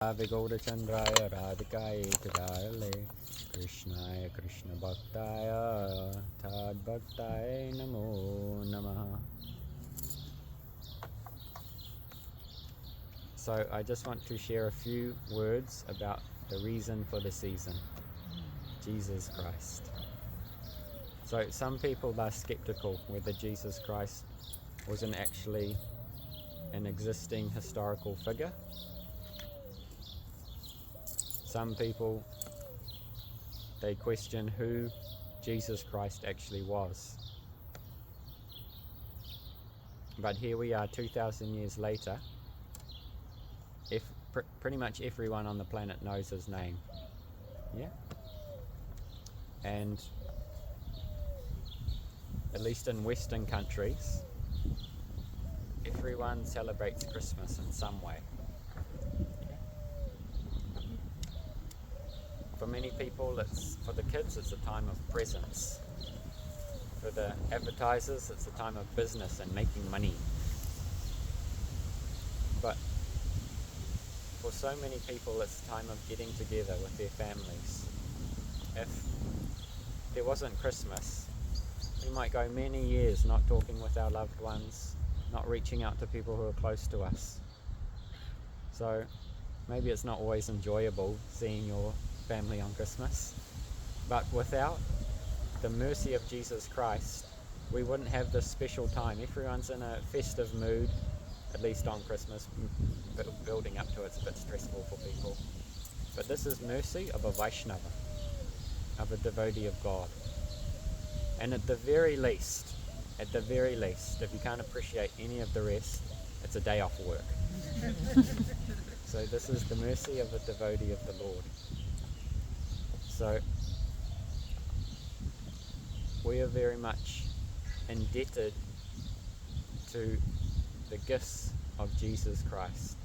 Chandraya Radhikaya Chadayale Krishnaya Krishna Bhaktaya Tad Bhaktaya Namo Namaha. So I just want to share a few words about the reason for the season, Jesus Christ. So some people are skeptical whether Jesus Christ wasn't actually an existing historical figure. Some people, they question who Jesus Christ actually was. But here we are 2,000 years later. Pretty much everyone on the planet knows his name. Yeah? And at least in Western countries, everyone celebrates Christmas in some way. For many people, for the kids, it's a time of presents. For the advertisers, it's a time of business and making money. But for so many people, it's a time of getting together with their families. If there wasn't Christmas, we might go many years not talking with our loved ones, not reaching out to people who are close to us. So maybe it's not always enjoyable seeing your family on Christmas, but without the mercy of Jesus Christ, we wouldn't have this special time. Everyone's in a festive mood, at least on Christmas. Building up to it's a bit stressful for people, but this is mercy of a Vaishnava, of a devotee of God. And at the very least, if you can't appreciate any of the rest, it's a day off work. So this is the mercy of a devotee of the Lord. So we are very much indebted to the gifts of Jesus Christ.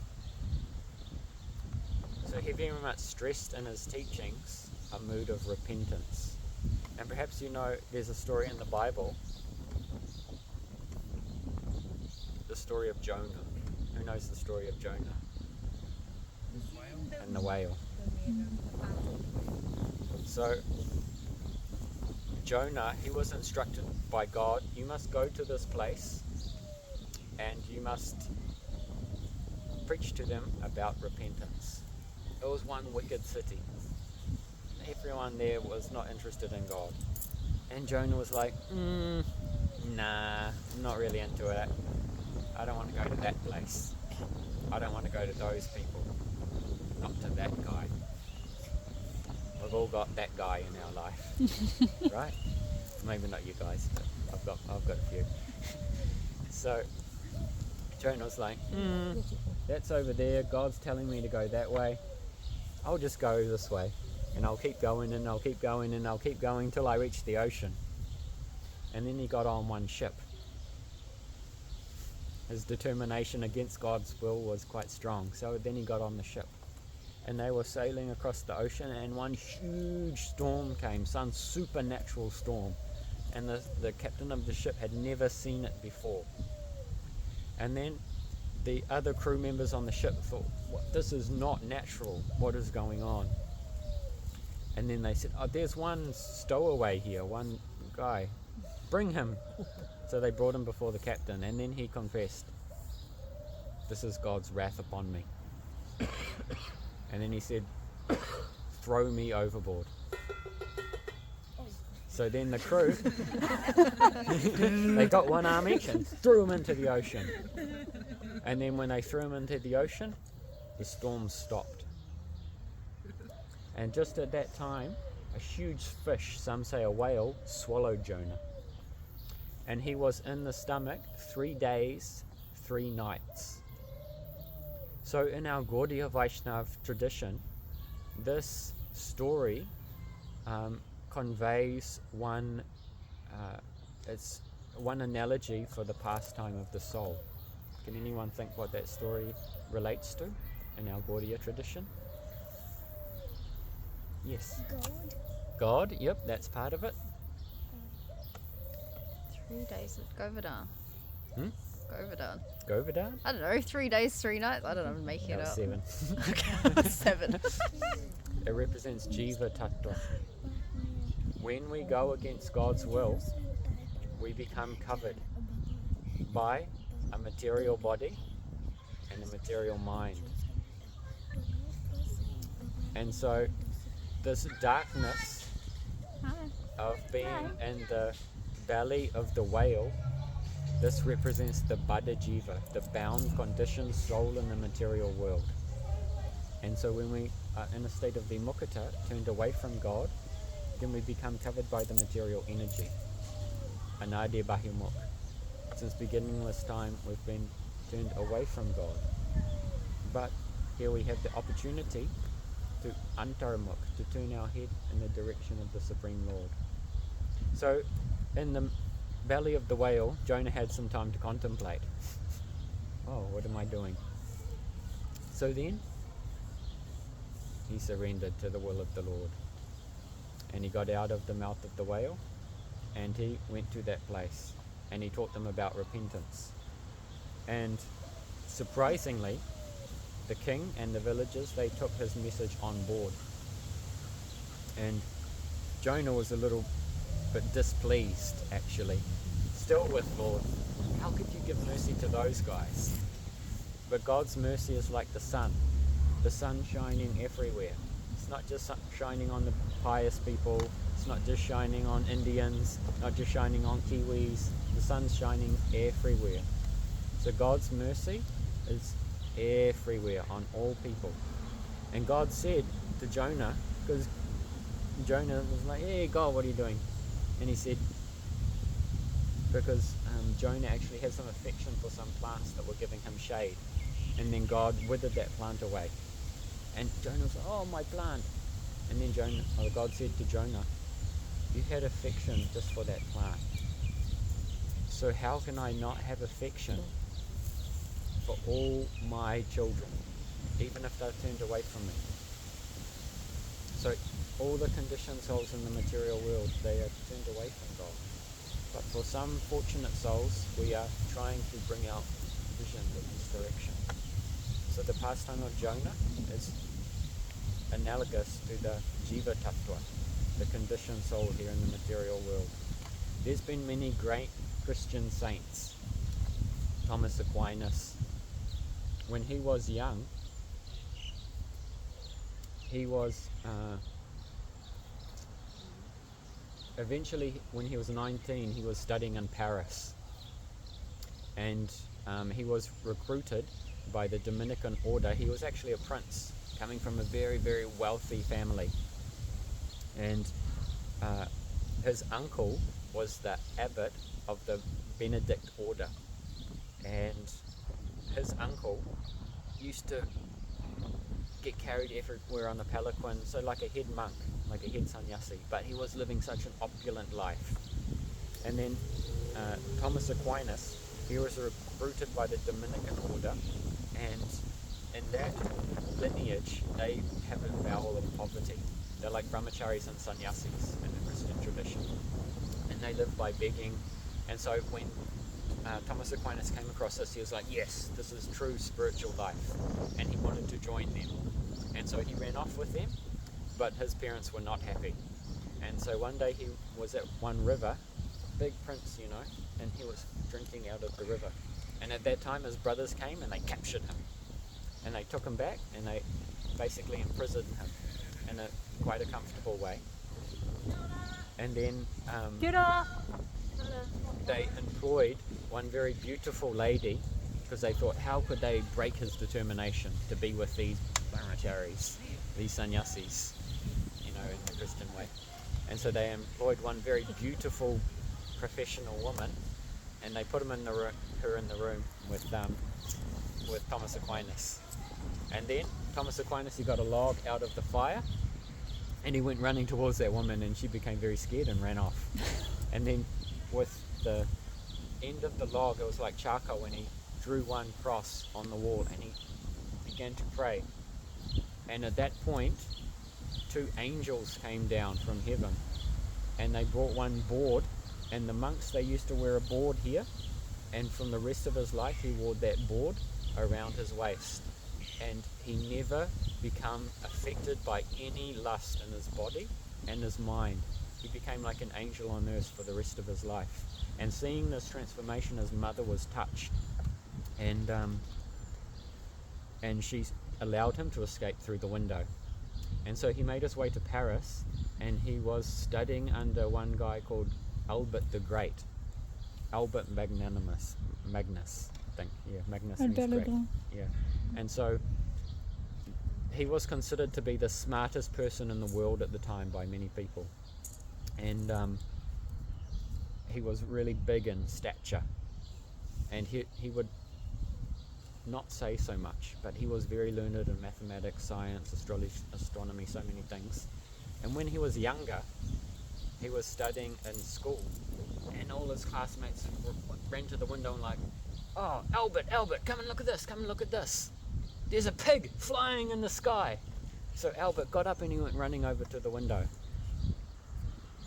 So he very much stressed in his teachings a mood of repentance. And perhaps you know there's a story in the Bible, the story of Jonah. Who knows the story of Jonah? And the whale. So Jonah, he was instructed by God, you must go to this place and you must preach to them about repentance. It was one wicked city. Everyone there was not interested in God. And Jonah was like, nah, I'm not really into it. I don't want to go to that place. I don't want to go to those people. Not to that guy. We've all got that guy in our life, right? Maybe not you guys, but I've got a few. So Jonah was like, that's over there. God's telling me to go that way. I'll just go this way, and I'll keep going, and I'll keep going, and I'll keep going till I reach the ocean. And then he got on one ship. His determination against God's will was quite strong. So then he got on the ship. And they were sailing across the ocean, and one huge storm came, some supernatural storm. And the captain of the ship had never seen it before. And then the other crew members on the ship thought, this is not natural, what is going on? And then they said, there's one stowaway here, one guy, bring him. So they brought him before the captain, and then he confessed, this is God's wrath upon me. And then he said, throw me overboard. So then the crew, they got one arm each and threw him into the ocean. And then when they threw him into the ocean, the storm stopped. And just at that time, a huge fish, some say a whale, swallowed Jonah. And he was in the stomach 3 days, 3 nights. So in our Gaudiya Vaishnava tradition, this story conveys it's one analogy for the pastime of the soul. Can anyone think what that story relates to in our Gaudiya tradition? Yes. God, yep, that's part of it. 3 days at Govardhan. Govardhan. Govardhan? I don't know, 3 days, 3 nights. I don't know, I'm making it That was up. 7. Okay, 7. It represents Jiva Tattva. When we go against God's will, we become covered by a material body and a material mind. And so this darkness of being in the belly of the whale, this represents the Baddha Jiva, the bound, conditioned soul in the material world. And so when we are in a state of vimukkhata, turned away from God, then we become covered by the material energy. Anadi Bahimukh. Since beginningless time, we've been turned away from God. But here we have the opportunity to antarmukh, to turn our head in the direction of the Supreme Lord. So, in the belly of the whale, Jonah had some time to contemplate. Oh, what am I doing? So then, he surrendered to the will of the Lord. And he got out of the mouth of the whale, and he went to that place, and he taught them about repentance. And surprisingly, the king and the villagers, they took his message on board. And Jonah was a little bit displeased, actually, still with Lord. How could you give mercy to those guys? But God's mercy is like the sun shining everywhere. It's not just shining on the pious people, it's not just shining on Indians, not just shining on Kiwis, the sun's shining everywhere. So God's mercy is everywhere on all people. And God said to Jonah, because Jonah was like, hey God, what are you doing? And he said, because Jonah actually had some affection for some plants that were giving him shade. And then God withered that plant away. And Jonah was like, oh, my plant. And then God said to Jonah, you had affection just for that plant. So how can I not have affection for all my children, even if they've turned away from me? So all the conditioned souls in the material world, they are turned away from God. But for some fortunate souls, we are trying to bring out vision in this direction. So the pastime of Jonah is analogous to the Jiva Tattva, the conditioned soul here in the material world. There's been many great Christian saints. Thomas Aquinas, when he was young, he was eventually, when he was 19, he was studying in Paris, and he was recruited by the Dominican order. He was actually a prince coming from a very, very wealthy family, and his uncle was the abbot of the Benedict order, and his uncle used to get carried everywhere on the palanquin, so like a head monk, like a head sannyasi, but he was living such an opulent life. And then Thomas Aquinas, he was recruited by the Dominican order, and in that lineage they have a vow of poverty. They're like brahmacharis and sannyasis in the Christian tradition, and they live by begging. And so when Thomas Aquinas came across this, he was like, yes, this is true spiritual life, and he wanted to join them. And so he ran off with them, but his parents were not happy. And so one day he was at one river, big prince, you know, and he was drinking out of the river. And at that time his brothers came and they captured him, and they took him back and they basically imprisoned him in quite a comfortable way. And then they employed one very beautiful lady, because they thought, how could they break his determination to be with these brahmacharis, these sannyasis, you know, in the Christian way. And so they employed one very beautiful professional woman, and they put her in the room with Thomas Aquinas. And then Thomas Aquinas, he got a log out of the fire, and he went running towards that woman, and she became very scared and ran off. And then with the end of the log, it was like charcoal, when he drew one cross on the wall and he began to pray. And at that point, 2 angels came down from heaven, and they brought one board, and the monks, they used to wear a board here, And from the rest of his life, he wore that board around his waist. And he never became affected by any lust in his body and his mind. He became like an angel on earth for the rest of his life. And seeing this transformation, his mother was touched. And she allowed him to escape through the window. And so he made his way to Paris, and he was studying under one guy called Albert the Great. Albert Magnus, I think. Yeah, Magnus means great. Yeah. And so he was considered to be the smartest person in the world at the time by many people. And he was really big in stature. And he would not say so much, but he was very learned in mathematics, science, astronomy, so many things. And when he was younger, he was studying in school, and all his classmates ran to the window and like, "Oh, Albert, come and look at this, there's a pig flying in the sky." So Albert got up and he went running over to the window.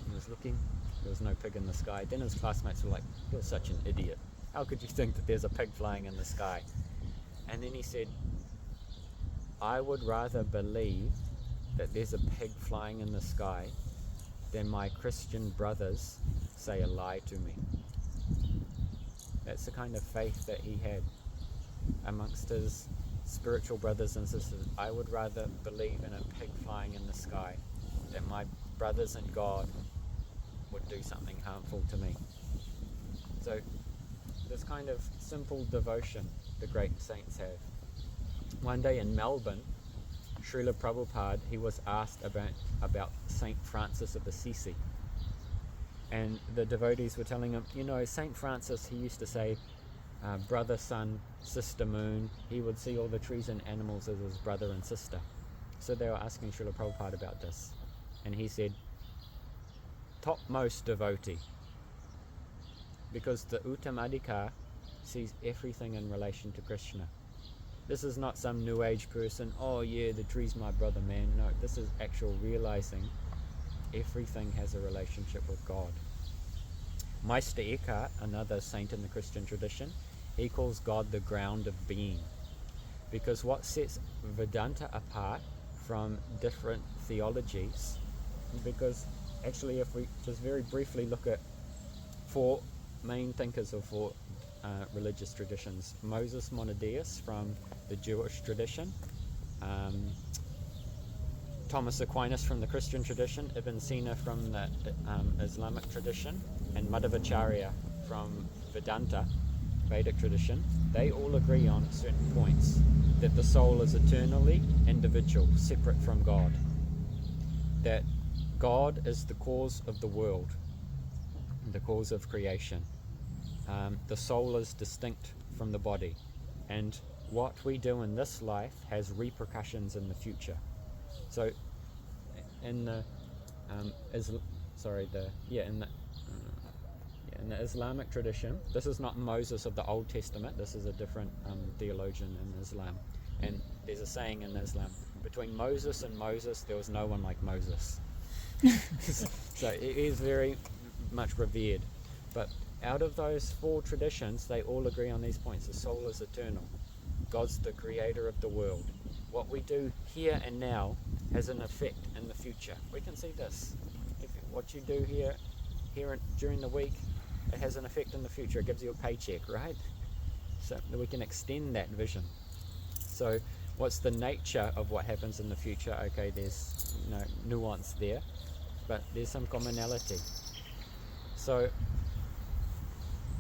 He was looking, there was no pig in the sky. Then his classmates were like, "You're such an idiot. How could you think that there's a pig flying in the sky?" And then he said, "I would rather believe that there's a pig flying in the sky than my Christian brothers say a lie to me." That's the kind of faith that he had amongst his spiritual brothers and sisters. I would rather believe in a pig flying in the sky than my brothers in God would do something harmful to me. So this kind of simple devotion the great saints have. One day in Melbourne, Srila Prabhupada, he was asked about Saint Francis of Assisi. And the devotees were telling him, Saint Francis, he used to say, brother, sun, sister, moon. He would see all the trees and animals as his brother and sister. So they were asking Srila Prabhupada about this. And he said, topmost devotee. Because the Uttamadika sees everything in relation to Krishna. This is not some new age person, "Oh yeah, the tree's my brother, man." No, this is actual realizing everything has a relationship with God. Meister Eckhart, another saint in the Christian tradition, he calls God the ground of being. Because what sets Vedanta apart from different theologies, because actually if we just very briefly look at four main thinkers of four religious traditions: Moses Maimonides from the Jewish tradition, Thomas Aquinas from the Christian tradition, Ibn Sina from the Islamic tradition, and Madhvacharya from Vedanta, Vedic tradition. They all agree on certain points: that the soul is eternally individual, separate from God; that God is the cause of the world, the cause of creation; the soul is distinct from the body, and what we do in this life has repercussions in the future. So in the in the Islamic tradition, this is not Moses of the Old Testament, this is a different theologian in Islam. And there's a saying in Islam, between Moses and Moses there was no one like Moses. So it is very much revered. But out of those four traditions, they all agree on these points. The soul is eternal. God's the creator of the world. What we do here and now has an effect in the future. We can see this. What you do here during the week, it has an effect in the future. It gives you a paycheck, right? So we can extend that vision. So what's the nature of what happens in the future? Okay, there's nuance there, but there's some commonality. So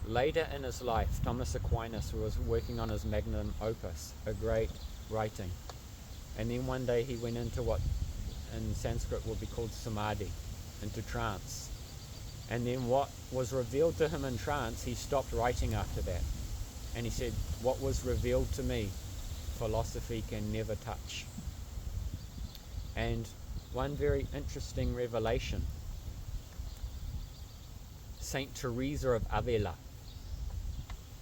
later in his life, Thomas Aquinas was working on his magnum opus, a great writing. And then one day he went into what in Sanskrit would be called samadhi, into trance. And then what was revealed to him in trance, he stopped writing after that. And he said, "What was revealed to me, philosophy can never touch." And one very interesting revelation, Saint Teresa of Avila,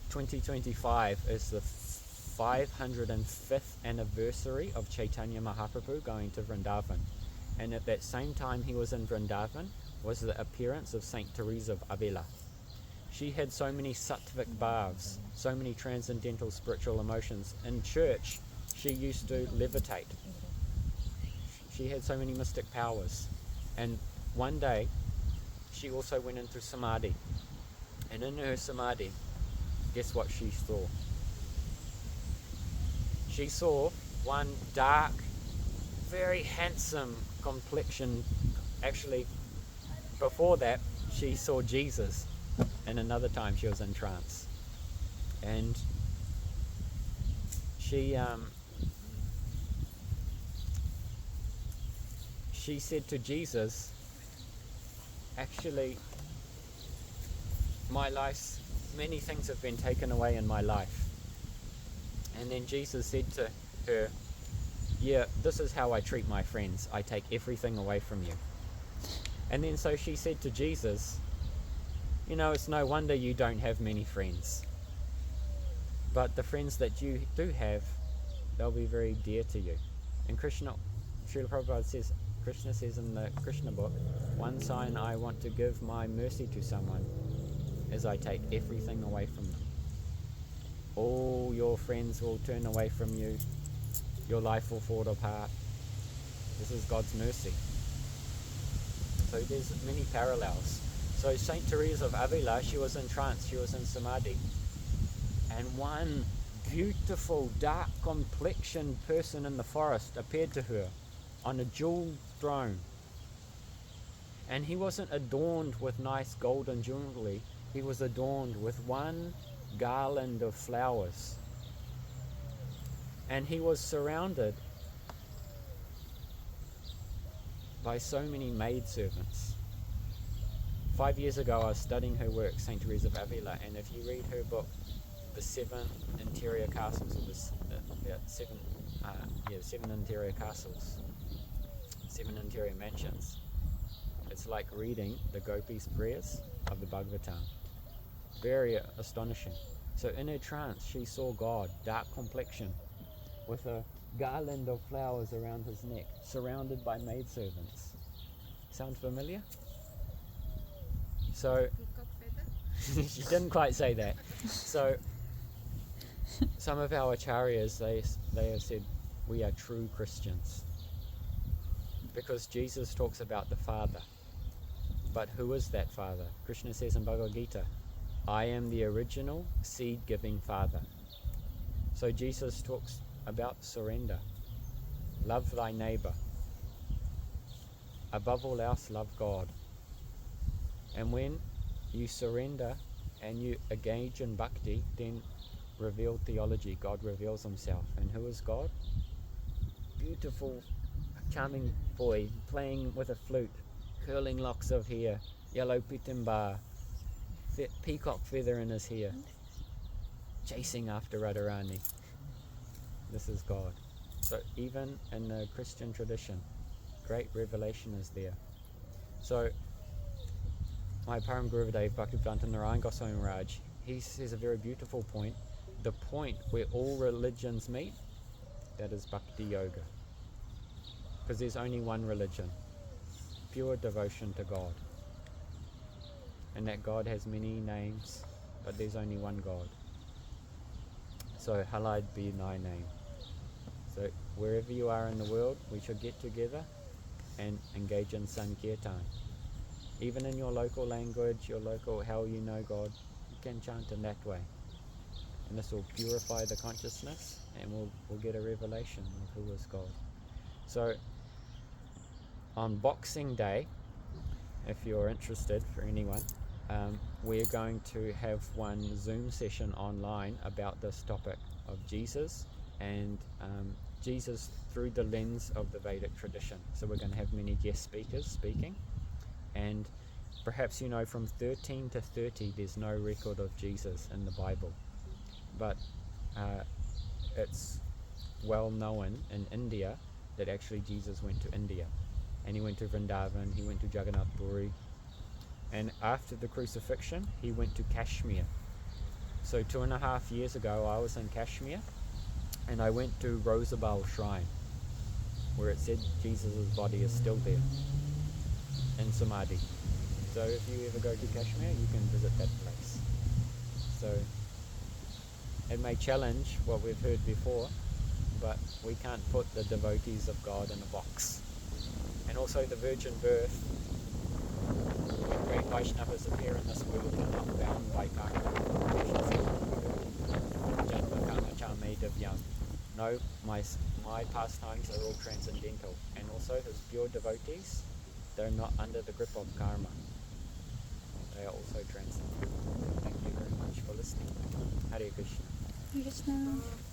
2025 is the 505th anniversary of Chaitanya Mahaprabhu going to Vrindavan. And at that same time he was in Vrindavan was the appearance of Saint Teresa of Avila. She had so many sattvic bhavs, so many transcendental spiritual emotions. In church, she used to levitate. She had so many mystic powers. And one day, she also went into samadhi. And in her samadhi, guess what she saw? She saw one dark, very handsome complexion. Actually, before that, she saw Jesus. And another time she was in trance. And she said to Jesus, actually, my life's, many things have been taken away in my life. And then Jesus said to her, yeah, this is how I treat my friends. I take everything away from you. And then so she said to Jesus, you know, it's no wonder you don't have many friends. But the friends that you do have, they'll be very dear to you. And Krishna says in the Krishna book, one sign I want to give my mercy to someone is I take everything away from them. All your friends will turn away from you. Your life will fall apart. This is God's mercy. So there's many parallels. So Saint Teresa of Avila, she was in trance, she was in samadhi. And one beautiful, dark complexioned person in the forest appeared to her on a jeweled throne. And he wasn't adorned with nice golden jewelry. He was adorned with one garland of flowers. And he was surrounded by so many maidservants. 5 years ago I was studying her work, Saint Teresa of Avila, and if you read her book, The Seven Interior Castles, or seven interior castles, 7 interior mansions, it's like reading the Gopis' prayers of the Bhagavatam. Very astonishing. So in her trance, she saw God, dark complexion, with a garland of flowers around his neck, surrounded by maidservants. Sound familiar? So, she didn't quite say that. So, some of our acharyas, they have said, we are true Christians. Because Jesus talks about the Father. But who is that Father? Krishna says in Bhagavad Gita, I am the original seed-giving Father. So Jesus talks about surrender. Love thy neighbor. Above all else, love God. And when you surrender and you engage in bhakti, then revealed theology, God reveals himself. And who is God? Beautiful, charming boy playing with a flute, curling locks of hair, yellow pitimbar, peacock feather in his hair, chasing after Radharani. This is God. So even in the Christian tradition, great revelation is there. So my Param Gurudev Bhaktivedanta Narayan Goswami Maharaj, he says a very beautiful point. The point where all religions meet, that is Bhakti Yoga. Because there's only one religion, pure devotion to God. And that God has many names, but there's only one God. So hallowed be thy name. So wherever you are in the world, we should get together and engage in Sankirtan. Even in your local language, your local, how you know God, you can chant in that way. And this will purify the consciousness, and we'll get a revelation of who is God. So on Boxing Day, if you're interested, for anyone, we're going to have one Zoom session online about this topic of Jesus, and Jesus through the lens of the Vedic tradition. So we're going to have many guest speakers speaking, and perhaps you know from 13 to 30 there's no record of Jesus in the Bible, but it's well known in India that actually Jesus went to India, and he went to Vrindavan, he went to Jagannath Puri, and after the crucifixion he went to Kashmir. So 2.5 years ago I was in Kashmir, and I went to Rosabal Shrine, where it said Jesus' body is still there in Samadhi. So if you ever go to Kashmir, you can visit that place. So it may challenge what we've heard before, but we can't put the devotees of God in a box. And also the virgin birth, when great Vaishnavas appear in this world, they're not bound by karma. No, my pastimes are all transcendental, and also his pure devotees, they're not under the grip of karma. They are also transcendental. Thank you very much for listening. Hare Krishna. Krishna.